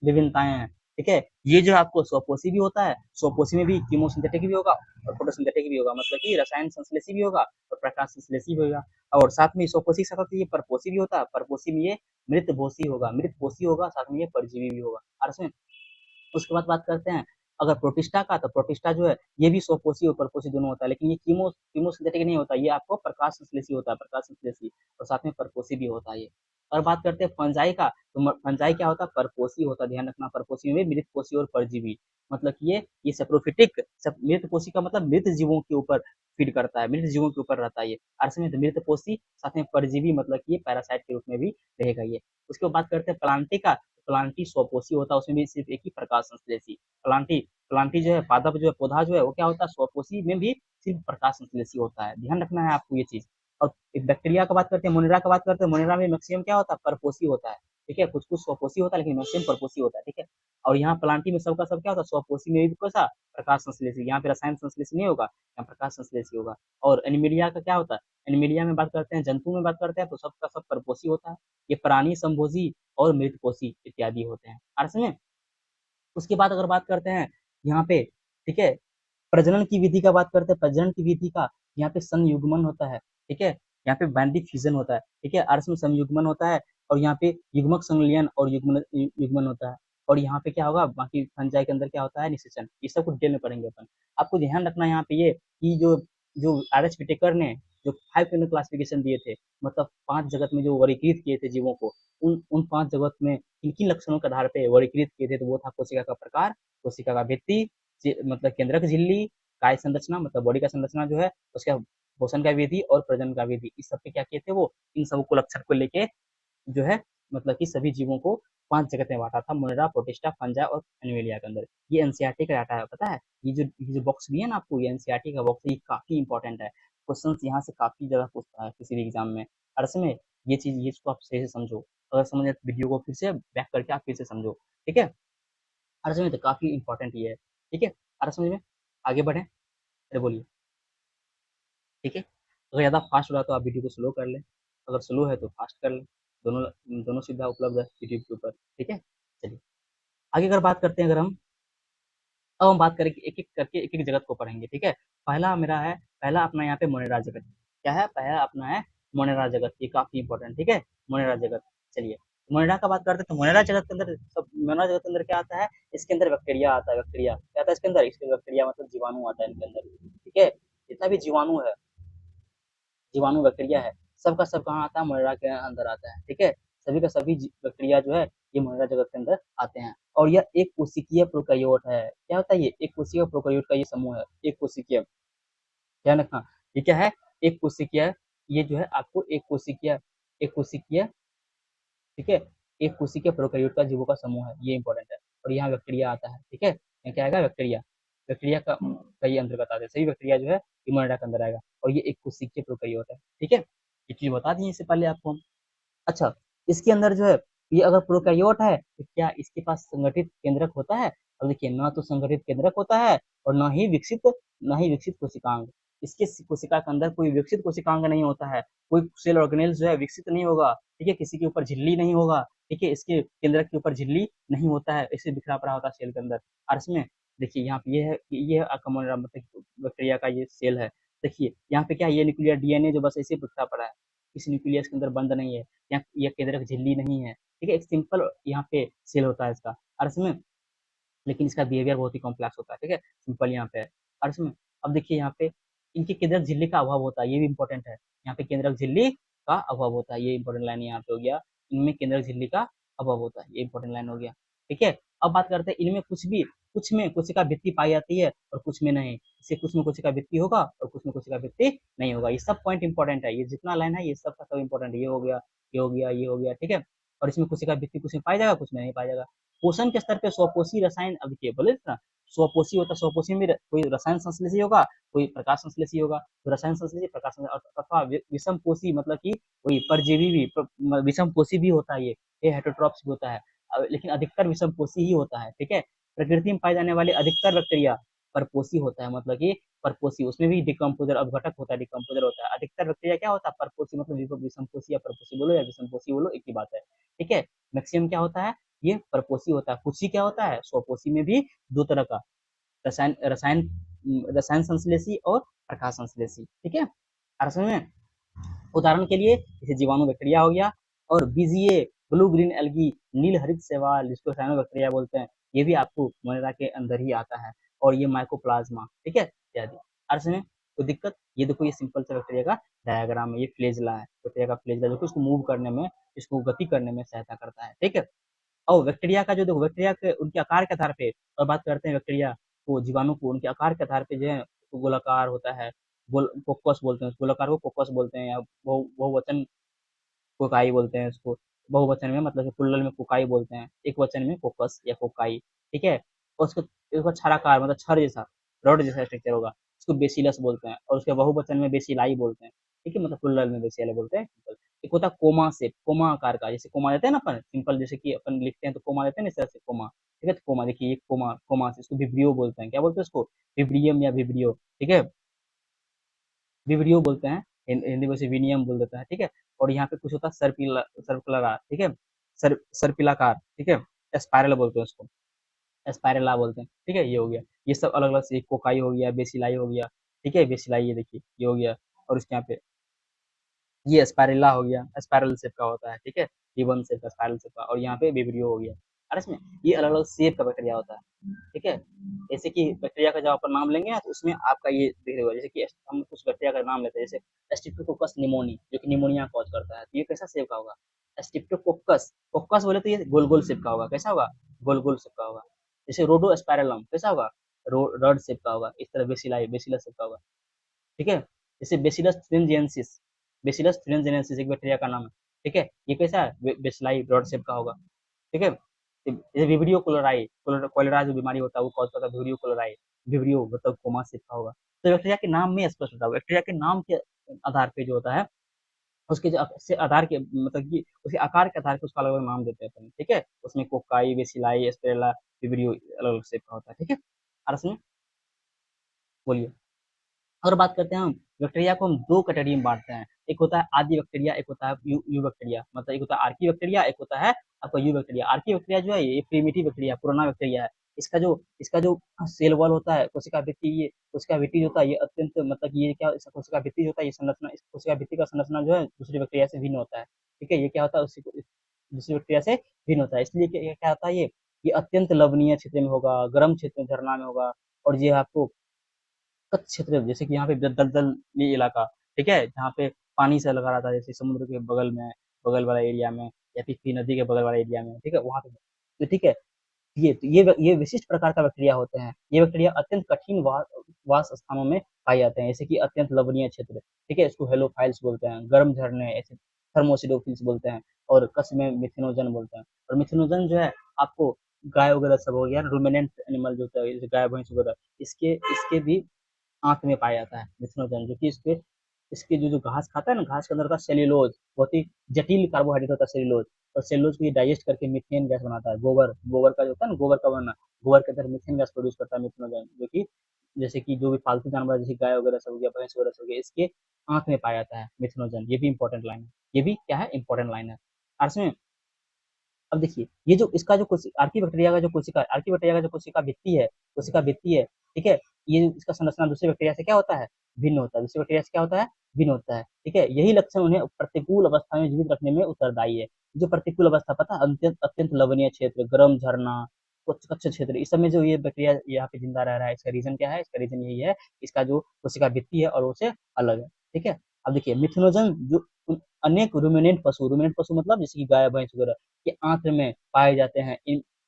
S1: विभिन्नताएं हैं, ठीक है। ये जो आपको स्वपोषी भी होता है, स्वपोषी में भी कीमोसिंथेटिक भी होगा और फोटोसिंथेटिक भी होगा, मतलब कि रसायन संश्लेषी भी होगा और प्रकाश संश्लेषी भी होगा। और साथ में स्वपोषी के साथ साथ ये परपोषी भी होता है, परपोषी में ये मृतपोषी होगा, मृतपोषी होगा, साथ में ये परजीवी भी होगा, और उसके बाद बात करते हैं अगर प्रोटिस्टा का, तो प्रोटिस्टा जो है ये भी स्वपोषी और परपोषी दोनों होता है, लेकिन ये कीमोसिंथेटिक नहीं होता, ये आपको प्रकाश संश्लेषी होता है, प्रकाश संश्लेषी, और साथ में परपोषी भी होता है ये। और बात करते हैं फंजाई का, तो फंजाई क्या होता है, परपोषी होता है, ध्यान रखना, परपोषी में भी मृतपोषी और परजीवी, मतलब कि ये सेप्रोफिटिक, मृतपोषी का मतलब मृत जीवों के ऊपर फीड करता है, मृत जीवों के ऊपर रहता है ये, अर्थ में मृतपोषी, साथ में परजीवी, मतलब कि ये पैरासाइट के रूप में भी रहेगा ये। उसके बाद बात करते हैं प्लांटी का, प्लांटी स्वपोषी होता है, उसमें भी सिर्फ एक ही प्रकाश संश्लेषी, प्लांटी प्लांटी जो है, पादप जो है, पौधा जो है, वो क्या होता है, स्वपोषी में भी सिर्फ प्रकाश संश्लेषी होता है, ध्यान रखना है आपको ये चीज। और बैक्टीरिया का बात करते हैं, मोनेरा का बात करते हैं, मोनेरा में मैक्सिमम क्या होता है, परपोषी होता है, ठीक है, कुछ कुछ स्वपोषी होता है लेकिन मैक्सिमम परपोषी होता है, ठीक है। और यहाँ प्लांटी में सबका सब क्या होता है, स्वपोषी में भी कैसा, प्रकाश संश्लेषी, यहाँ पे रसायन संश्लेषी नहीं होगा, यहाँ प्रकाश संश्लेषी होगा। और एनिमिलिया का क्या होता है, एनिमिलिया में बात करते हैं, जंतु में बात करते हैं, तो सबका सब परपोषी होता है, ये प्राणी संभोजी और मृतपोषी इत्यादि होते हैं, अर्थ में। उसके बाद अगर बात करते हैं यहाँ पे, ठीक है, प्रजनन की विधि का बात करते हैं, प्रजनन की विधि का, यहाँ पे संयुग्मन होता है, ठीक है, यहाँ पे बैंडिक फ्यूजन होता है, ठीक है, अर्थ में संयुग्मन होता है, और यहाँ पे युग्मक संलयन और युग्मन होता है। और यहाँ पे क्या होगा, बाकी फंजाई के अंदर क्या होता है, निषेचन, ये सब कुछ डिटेल में पढ़ेंगे अपन। आपको ध्यान रखना है यहाँ पे ये कि जो जो आर एच विटेकर ने जो 5 क्लासिफिकेशन दिए थे, मतलब 5 जगत में जो वर्गीकृत किए थे जीवों को, उन उन 5 जगत में किन किन लक्षणों के आधार पे वर्गीकृत किए थे, तो वो था कोशिका का प्रकार, कोशिका का भित्ति, मतलब केंद्रक झिल्ली, काय संरचना मतलब बॉडी का संरचना जो है, उसका पोषण का विधि और प्रजनन का विधि, इस सब पे क्या किए थे वो, इन सब को लक्षण को लेके जो है, मतलब कि सभी जीवों को 5 जगत में बांटा था, मोनेरा, प्रोटिस्टा, फंजा और एनिमेलिया के अंदर। ये एनसीईआरटी का डाटा है, पता है, ये जो बॉक्स दिया ना आपको, ये एनसीईआरटी का बॉक्स, ये काफी इंपॉर्टेंट है, क्वेश्चन यहाँ से काफी ज्यादा पूछता है किसी भी एग्जाम में, और इसमें ये चीज, ये इसको आप सही से समझो। अगर समझ आए तो वीडियो को फिर से बैक करके आप फिर से समझो, ठीक है। अरे समझ में तो काफी इंपॉर्टेंट ये है, ठीक है। अरे समझ में, आगे बढ़े, अरे बोलिए, ठीक है। अगर ज़्यादा फास्ट हो रहा है तो आप वीडियो को स्लो कर लें, अगर स्लो है तो फास्ट कर लें, दोनों दोनों सुविधा उपलब्ध है यूट्यूब के ऊपर, ठीक है। चलिए आगे अगर बात करते हैं, अगर हम अब हम बात करें कि एक-एक करके एक-एक जगत को पढ़ेंगे, ठीक है। पहला मेरा है, पहला अपना यहाँ पे मोनेरा जगत, क्या है? पहला अपना है मोनेरा जगत, ये काफ़ी इंपॉर्टेंट, ठीक है। मोनेरा जगत, चलिए मोनेरा का बात करते हैं तो मोनेरा जगत के अंदर सब, मोनेरा जगत के अंदर क्या आता है? इसके अंदर बैक्टीरिया आता है, बैक्टीरिया क्या आता है इसके अंदर? इसके बैक्टीरिया मतलब जीवाणु आता है इनके अंदर, ठीक है। जितना भी जीवाणु है, जीवाणु बैक्टीरिया है, सबका सब कहाँ आता है? मोनेरा के अंदर आता है, ठीक है। सभी का सभी बैक्टीरिया जो है ये मोनेरा जगत के अंदर आते हैं, और यह एक कोशिकीय प्रोकैरियोट है। क्या होता है ये? एक कोशिकीय प्रोकैरियोट का ये समूह है, एक कोशिकीय, ध्यान रखना। ये क्या है? एक कोशिकीय, ये जो है आपको एक कोशिकीय, एक कोशिकीय, ठीक है। एक कोशिकीय प्रोकैरियोट का जीवों का समूह है, ये इंपॉर्टेंट है। और यहाँ बैक्टीरिया आता है, ठीक है। यहाँ क्या आएगा? बैक्टीरिया, बैक्टीरिया का ये अंतर्गत आता है, सभी बैक्टीरिया जो है ये मोनेरा के अंदर आएगा, और ये एक कोशिकीय प्रोकैरियोट है, ठीक है। ये चीज बता दी इससे पहले आपको हम। अच्छा, इसके अंदर जो है, ये अगर प्रोकैरियोट है तो क्या इसके पास संगठित केंद्रक होता है? अब देखिए, ना तो संगठित केंद्रक होता है और ना ही विकसित कोशिकांग। इसके कोशिका के अंदर कोई विकसित कोशिकांग नहीं होता है, कोई सेल ऑर्गेनेल्स जो है विकसित नहीं होगा, ठीक है। किसी के ऊपर झिल्ली नहीं होगा, ठीक है। इसके केंद्रक के ऊपर झिल्ली नहीं होता है, इसे बिखरा पड़ा होता है सेल के अंदर। और इसमें देखिए यहाँ पे ये है अकमोरा, मतलब बैक्टीरिया का ये सेल है। देखिए यहाँ पे क्या है, ये न्यूक्लियर डीएनए जो बस ऐसे बिखरा पड़ा है, किसी न्यूक्लियस के अंदर बंद नहीं है, यहाँ ये केंद्रक झिल्ली नहीं है, ठीक है। एक सिंपल यहाँ पे सेल होता है इसका, और इसमें लेकिन इसका बिहेवियर बहुत ही कॉम्प्लेक्स होता है, ठीक है। सिंपल यहाँ पे है, और इसमें अब देखिए यहाँ पे इनके केंद्रक झिल्ली का अभाव होता है, ये भी इंपॉर्टेंट है। यहाँ पे केंद्रक झिल्ली का अभाव होता है, ये इंपॉर्टेंट लाइन यहाँ पे हो गया। इनमें केंद्रक झिल्ली का अभाव होता है, ये इंपॉर्टेंट लाइन हो गया, ठीक है। अब बात करते हैं इनमें कुछ में कोशिका भित्ति पाई जाती है और कुछ में नहीं। इससे कुछ में कोशिका भित्ति होगा और कुछ में कोशिका भित्ति नहीं होगा। ये सब पॉइंट इंपॉर्टेंट है, ये जितना लाइन है ये सब का सब इंपॉर्टेंट है। ये हो गया, ये हो गया, ये हो गया, ठीक है। और इसमें कोशिका भित्ति कुछ में पाया जाएगा, कुछ में नहीं पाया जाएगा। पोषण के स्तर पे स्वपोषी रसायन, अब देखिए बोले ना, स्वपोषी होता है, स्वपोषी में कोई रसायन संश्लेषी होगा, कोई प्रकाश संश्लेषी होगा। तो रसायन संश्लेषी, प्रकाश अथवा विषम पोषी, मतलब कि कोई परजीवी भी, विषम पोषी भी होता है, ये हेटरोट्रॉप्स भी होता है। लेकिन अधिकतर विषम पोषी ही होता है, ठीक है। प्रकृति में पाए जाने वाले अधिकतर बैक्टीरिया परपोषी होता है, मतलब कि परपोषी, उसमें भी डिकम्पोजर अपघटक होता है, डिकम्पोजर होता है। अधिकतर बैक्टीरिया क्या होता है? परपोषी, मतलब विषम पोषी या परपोषी बोलो या विषम पोषी बोलो, एक ही बात है, ठीक है। मैक्सिमम क्या होता है? ये परपोषी होता है। कुछ ही क्या होता है? स्वपोषी में भी दो तरह का, रसायन रसायन रसायन संश्लेषी और प्रकाश संश्लेषी, ठीक है। और में उदाहरण के लिए जैसे जीवाणु बैक्टीरिया हो गया, और बीजीए, ब्लू ग्रीन एल्गी, नील हरित शैवाल जिसको साइनोबैक्टीरिया बोलते हैं, ये भी आपको मोनेरा के अंदर ही आता है। और ये माइकोप्लाज्मा, ठीक है, इत्यादि। और इसमें कोई दिक्कत? ये देखो, ये सिंपल सा बैक्टीरिया का डायग्राम है, ये फ्लेजला है, बैक्टीरिया का फ्लेजला, जो कि इसको मूव करने में, इसको गति करने में सहायता करता है, ठीक है। और बैक्टीरिया का जो, देखो बैक्टीरिया के उनके आकार के आधार पे, और बात करते हैं बैक्टीरिया को, जीवाणु को उनके आकार के आधार पे जो है, तो गोलाकार होता है, कोकस बोलते हैं गोलाकार को, कोकस बोलते हैं, या बहुवचन कोकाई बोलते हैं उसको। बहुवचन में मतलब कि प्लुरल में कोकाई बोलते हैं, एक वचन में कोकस या कोकाई, ठीक है। और उसका क्षाराकार, मतलब छड़ जैसा, रॉड जैसा स्ट्रक्चर होगा, उसको बेसिलस बोलते हैं। और उसके बहुवचन में बेसिलाई बोलते हैं, ठीक है, मतलब प्लुरल में बेसिलाई बोलते हैं। एक होता है कोमा शेप, कोमा आकार का, जैसे कोमा देते हैं ना अपन, सिंपल जैसे कि अपन लिखते हैं तो कोमा देते हैं ना, इस तरह से कोमा, ठीक है। तो कोमा देखिए, ये कोमा, कोमा से इसको विब्रियो बोलते हैं, क्या बोलते हैं उसको? विब्रियम या विब्रियो, ठीक है, विब्रियो बोलते हैं। हिंदी में से विनियम बोल देता है, ठीक है। और यहाँ पे कुछ होता है सर्पिला, ठीक है, सर्पिलाकार, ठीक है, स्पाइरल बोलते हैं उसको, स्पाइरला बोलते हैं, ठीक है। ये हो गया, ये सब अलग अलग से, कोकाई हो गया, बेसिलाई हो गया, ठीक है, बेसिलाई, ये देखिए ये हो गया। और इसके यहाँ पे ये स्पाइरेला हो गया, स्पाइरल शेप का होता है, ठीक है, रिबन शेप का, स्पाइरल शेप का। और यहाँ पे विब्रियो हो गया। और इसमें ये अलग अलग शेप का बैक्टीरिया होता है, ठीक है। जैसे कि बैक्टीरिया का जब अपन नाम लेंगे ना, तो उसमें आपका ये दिख होगा, जैसे कि हम कुछ बैक्टीरिया का नाम लेते हैं, जैसे स्ट्रिप्टोकोकस निमोनी, जो कि निमोनिया कॉज करता है, तो ये कैसा शेप का होगा? स्ट्रिप्टोकोकस, कोकस बोले तो ये गोल गोल शेप का होगा, कैसा होगा? गोल गोल शेप का होगा। जैसे रोडोस्पाइरलम कैसा होगा? रड शेप का होगा। इस तरह बेसिलस शेप का होगा, ठीक है। जैसे बेसिलस थ्रिंजेनेसिस एक बैक्टीरिया का नाम है, ठीक है। ये कैसा है? बेसिलाई रॉड शेप का होगा, ठीक है। जैसे विब्रियो कोलोराई, कोलेरा जो बीमारी होता है वो कॉज करता है विब्रियो कोलोराई, विब्रियो मतलब कोमा शेप का होगा। तो बैक्टीरिया के नाम में स्पष्ट होता है, बैक्टीरिया के नाम के आधार पे जो होता है, उसके जो से आधार के मतलब कि उसके आकार के आधार पे उसका अलग-अलग नाम देते हैं अपन, ठीक है? उसमें कोकाई, बेसिलाई, एस्पेरेला, विब्रियो अलग-अलग शेप का होता है, ठीक है? और इसमें बोलिए। और बात करते हैं हम बैक्टीरिया को हम 2 कैटेगरी में बाँटते हैं। एक होता है आदि बैक्टीरिया, एक होता है यू बैक्टीरिया। मतलब एक होता है आर्की बैक्टीरिया, एक होता है आपका यू बैक्टीरिया। आर्की बैक्टीरिया जो है ये प्रिमिटिव बैक्टीरिया, पुराना बैक्टीरिया है। इसका जो सेल वॉल होता है, कोशिका भित्ति जो होता है ये अत्यंत मतलब कि ये क्या इस कोशिका भित्ति जो होता है ये संरचना इस कोशिका भित्ति का संरचना जो है दूसरी बैक्टीरिया से भिन्न होता है। ठीक है? ये क्या होता है दूसरी बैक्टीरिया से भिन्न होता है। इसलिए क्या क्या होता है ये अत्यंत लवणीय क्षेत्र में होगा, गर्म क्षेत्र में झरना में होगा और ये आपको तट क्षेत्र जैसे कि यहाँ पे दलदली इलाका, ठीक है? जहाँ पे पानी से लगा रहता है जैसे समुद्र के बगल में, बगल वाला एरिया में या फिर किसी नदी के बगल वाले एरिया में, ठीक है? वहाँ पे तो ठीक है, ये विशिष्ट प्रकार का बैक्टीरिया होते हैं। ये बैक्टीरिया अत्यंत कठिन वास स्थानों में पाए जाते हैं, जैसे कि अत्यंत लवणीय क्षेत्र, ठीक है? इसको हेलोफाइल्स बोलते हैं, गर्म झरने ऐसे थर्मोसिडोफिल्स बोलते हैं और कच्छ में मिथेनोजन बोलते हैं। और मिथेनोजन जो है आपको गाय वगैरह सब हो गया ना, रूमिनेंट एनिमल जो होता है जैसे गाय भैंस वगैरह इसके इसके भी आंत में पाया जाता है मिथुनोजन, जो कि इसके इसके जो घास खाता है ना, घास के अंदर का सेल्यूलोज बहुत ही जटिल कार्बोहाइड्रेट होता है सेल्यूलोज। और सेल्यूलोज को ये डाइजेस्ट करके मीथेन गैस बनाता है। गोबर गोबर का जो होता है ना, गोबर का बनना, गोबर के अंदर मीथेन गैस प्रोड्यूस करता है मिथुनोजन, जो कि जैसे कि जो भी पालतू जानवर जैसे गाय वगैरह सब हो गया, भैंस वगैरह सब हो गया, इसके आंत में पाया जाता है मिथुनोजन। ये भी इंपॉर्टेंट लाइन है, ये भी क्या है इंपॉर्टेंट लाइन है। और इसमें अब देखिए ये जो इसका जो आर्की बैक्टीरिया का जो कोशिका भित्ति है, ठीक है? ये इसका संरचना दूसरे बैक्टीरिया से क्या होता है? भिन्न होता है। दूसरे बैक्टीरिया से क्या होता है? भिन्न होता है, ठीक है? यही लक्षण उन्हें प्रतिकूल अवस्था में जीवित रखने में उत्तरदायी है। जो प्रतिकूल अवस्था पता है, अत्यंत अत्यंत लवणीय क्षेत्र, गर्म झरना, कच्छ क्षेत्र, इस सब में जो ये बैक्टीरिया यहाँ पे जिंदा रह रहा है, इसका रीजन क्या है? इसका रीजन यही है, इसका जो कोशिका भित्ति है और उससे अलग है, ठीक है? अब देखिए मिथुनोजन जो अनेक रूमिनेंट पशु मतलब जैसे कि गाय भैंस वगैरह के आंत्र में पाए जाते हैं।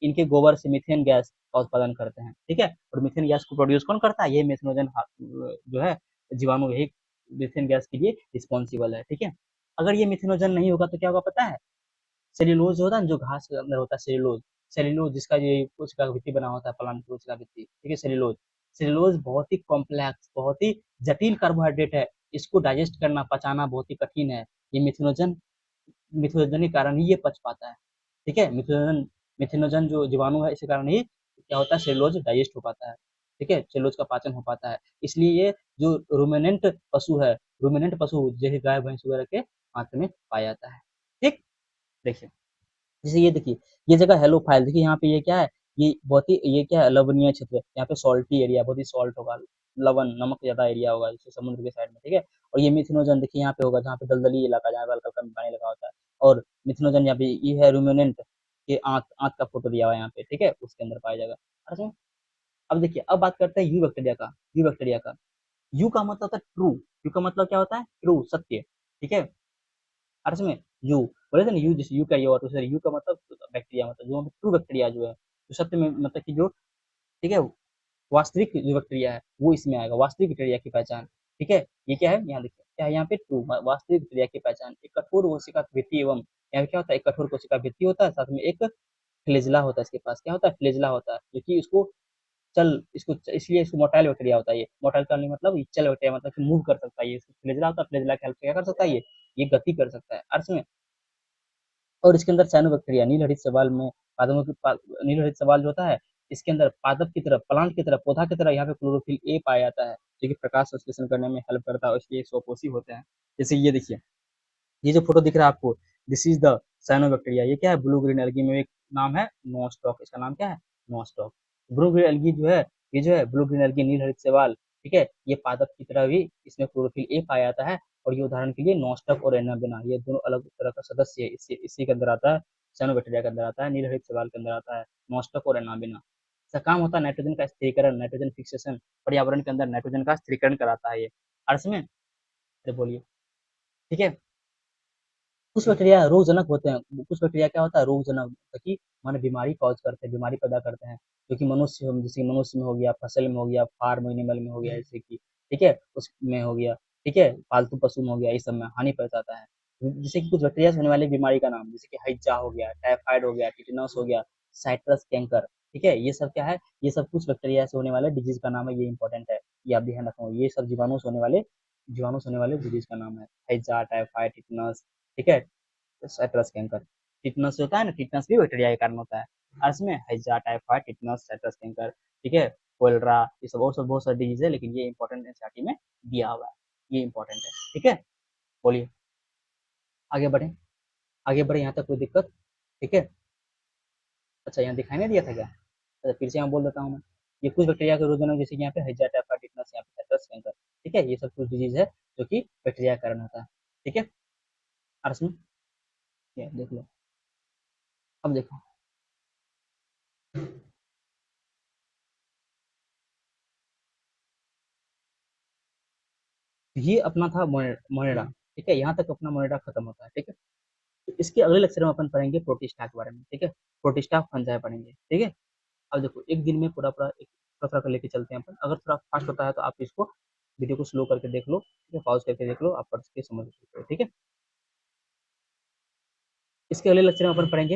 S1: इनके गोबर से मीथेन गैस का उत्पादन करते हैं, ठीक है? और मीथेन गैस को प्रोड्यूस कौन करता है? ये मिथेनोजन जो है जीवाणु यही मीथेन गैस के लिए रिस्पॉन्सिबल है, ठीक है? अगर ये मिथेनोजन नहीं होगा तो क्या होगा पता है? सेल्यूलोज जो होता है ना, जो घास के अंदर होता है सेल्यूलोज, सेल्यूलोज जिसका ये कोशिका भित्ति बना होता है, प्लांट कोशिका भित्ति, ठीक है? सेल्यूलोज सेल्यूलोज बहुत ही कॉम्प्लेक्स, बहुत ही जटिल कार्बोहाइड्रेट है। इसको डाइजेस्ट करना, पचाना बहुत ही कठिन है। ये मिथेनोजन मिथेनोजन के कारण ही ये पच पाता है, ठीक है? मिथेनोजन जो जीवाणु है, इसी कारण ही क्या होता है सेलुलोज डाइजेस्ट हो पाता है, ठीक है? सेलुलोज का पाचन हो पाता है। इसलिए ये जो रूमिनेंट पशु जैसे गाय भैंस वगैरह के आंत में पाया जाता है, ठीक? देखिए जैसे ये देखिए ये जगह हेलो फाइल देखिए यहाँ पे ये क्या है? ये क्या है? लवणीय क्षेत्र है। यहाँ पे सॉल्टी एरिया, बहुत ही सॉल्ट होगा, लवण नमक ज्यादा एरिया होगा जैसे समुद्र के साइड में, ठीक है? और ये मिथेनोजन देखिए यहाँ पे होगा जहाँ पे दलदली इलाका, जहाँ पे हल्का हल्का पानी लगा होता है। और मिथेनोजन यहाँ पे ये है रूमिनेंट के आंत आंत का फोटो दिया हुआ है यहाँ पे, ठीक है? उसके अंदर पाया जाएगा। अच्छा, अब देखिए अब बात करते हैं यू बैक्टीरिया का। यू का मतलब होता है ट्रू। यू का मतलब क्या होता है? ट्रू, सत्य, ठीक है? और इसमें यू बोले थे ना, यू जैसे यू का ये और दूसरे यू का मतलब बैक्टीरिया, मतलब जो ट्रू बैक्टीरिया जो है, जो सत्य में मतलब कि जो, ठीक है, वास्तविक जो बैक्टीरिया है वो इसमें आएगा, वास्तविक बैक्टीरिया की पहचान, ठीक है? ये क्या है? यहाँ देखिए क्या है यहाँ पे? ट्रू, वास्तविक बैक्टीरिया की पहचान। एक कठोर कोशिका भित्ति एवं यहाँ पे क्या होता है? एक कठोर कोशिका भित्ति होता है, साथ में एक फ्लैजेला होता है। इसके पास क्या होता है? फ्लैजेला होता है, जो कि इसको इसलिए इसको मोटाइल बैक्टीरिया होता है। ये मोटाइल का नहीं मतलब ये चल बैक्टीरिया, मतलब कि मूव कर सकता है। ये फ्लैजेला होता है, फ्लैजेला की हेल्प से क्या कर सकता है? ये गति कर सकता है अर्थ में। और इसके अंदर साइनोबैक्टीरिया, नील हरित शैवाल जो होता है, इसके अंदर पादप की तरह, प्लांट की तरह, पौधा की तरह यहाँ पे क्लोरोफिल ए पाया जाता है, जो कि प्रकाश संश्लेषण करने में हेल्प करता है, और इसलिए स्वपोषी होते हैं। जैसे ये देखिए, ये जो फोटो दिख रहा है आपको, दिस इज द साइनोबैक्टीरिया। ये क्या है? ब्लू ग्रीन एल्गी में एक नाम है नोस्टॉक। इसका नाम क्या है? नोस्टॉक। ब्लू ग्रीन एल्गी जो है, ये जो है ब्लू ग्रीन एल्गी, नील हरित शैवाल, ठीक है? ये पादप की तरह भी इसमें क्लोरोफिल ए पाया जाता है। और ये उदाहरण के लिए नोस्टॉक और एनाबेना, ये दोनों अलग तरह का सदस्य है, इसी इसी के अंदर आता है, साइनोबैक्टीरिया के अंदर आता है, नील हरित शैवाल के अंदर आता है नोस्टॉक और एनाबेना। इसका काम होता है नाइट्रोजन का स्थिरीकरण, नाइट्रोजन फिक्सेशन, पर्यावरण के अंदर नाइट्रोजन का स्थिरीकरण कराता है ये अर्थ में। अरे बोलिए, ठीक है? कुछ बैक्टीरिया रोगजनक होते हैं, कुछ बैक्टीरिया क्या होता है? रोगजनक, कि माने बीमारी कॉज करते हैं, बीमारी पैदा करते हैं, जो कि जैसे मनुष्य में हो गया, फसल में हो गया, फार्म एनिमल में हो गया, जैसे कि, ठीक है, उसमें हो गया, ठीक है, पालतू पशु में हो गया, इस सब में हानि पहुंचाता है। जैसे कि कुछ बैक्टीरिया से होने वाली बीमारी का नाम, जैसे कि हैजा हो गया, टाइफाइड हो गया, टिटेनस हो गया, साइट्रस कैंकर, ठीक है? ये सब क्या है? ये सब कुछ बैक्टीरिया से होने वाले डिजीज का नाम है, ये इंपॉर्टेंट है, ये आप ध्यान रखो। ये सब जीवाणु से होने वाले जीवाणु से होने वाले डिजीज का नाम है। हैजा, टाइफाइड, टिटनस, ठीक है, साइट्रस कैंकर। टिटनस जो होता है ना, टिटनस भी बैक्टीरिया के कारण होता है। और इसमें हैजा, टाइफाइड, टिटनस, साइट्रस कैंकर, ठीक है, कोलेरा, ये सब और सब बहुत सारे डिजीज है, लेकिन ये इंपॉर्टेंट एनसीईआरटी में दिया हुआ है, ये इंपॉर्टेंट है, ठीक है। बोलिए, आगे बढ़े, आगे बढ़े, यहाँ तक कोई दिक्कत? ठीक है। अच्छा, यहाँ दिखाई नहीं दिया था क्या? अच्छा, फिर से यहाँ बोल देता हूँ मैं। ये कुछ बैक्टीरिया के रोगजनक, जैसे कि यहाँ पे हैजा, टाइफाइड, टिटनस, यहाँ पे साइट्रस कैंकर, ठीक है, ये सब कुछ डिजीज है जो कि बैक्टीरिया के कारण होता है, ठीक है। और इसमें ये देख लो, अब देखो, ये अपना था मोनेरा, ठीक है, यहाँ तक अपना मोनेरा खत्म होता है, ठीक है। तो इसके अगले लेक्चर में अपन पढ़ेंगे प्रोटिस्टा के बारे में, ठीक है, प्रोटिस्टा फंजाई पढ़ेंगे, ठीक है। अब देखो, एक दिन में पूरा पूरा एक थोड़ा थोड़ा कर लेके चलते हैं अपन। अगर थोड़ा फास्ट होता है तो आप इसको वीडियो को स्लो करके देख लो, ठीक है, पॉज करके देख लो, आप पढ़ के समझ सकते हो, ठीक है। इसके अगले लेक्चर में अपन पढ़ेंगे,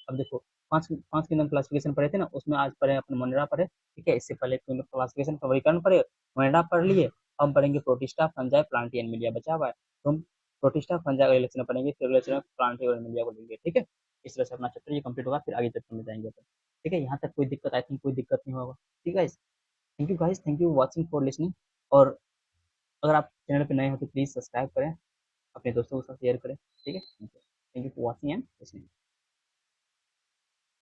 S1: अब देखो, पांच पांच किंगडम क्लासिफिकेशन पढ़े थे ना, उसमें आज पढ़े अपन मोनेरा पढ़े, ठीक है। इससे पहले किंगडम क्लासिफिकेशन का वर्गीकरण पढ़े, मोनेरा पढ़ लिए। अब हम पढ़ेंगे protista, fungi, Plantae and media बचा हुआ है, तो हम प्रोटिस्टा, फंजाई अगले लेक्चर में पढ़ेंगे, फिर अगले लेक्चर में प्लांटी और मीडिया को लेंगे, ठीक है। इस तरह से अपना चैप्टर ये कंप्लीट होगा, फिर आगे चैप्टर में जाएंगे अपन, ठीक है। यहाँ तक कोई दिक्कत, आई थिंक कोई दिक्कत नहीं होगा, ठीक है। Thank you guys, thank you watching for listening. और अगर आप चैनल पे नए हो तो प्लीज़ सब्सक्राइब करें, अपने दोस्तों के साथ शेयर करें, ठीक है। Thank you for watching and listening.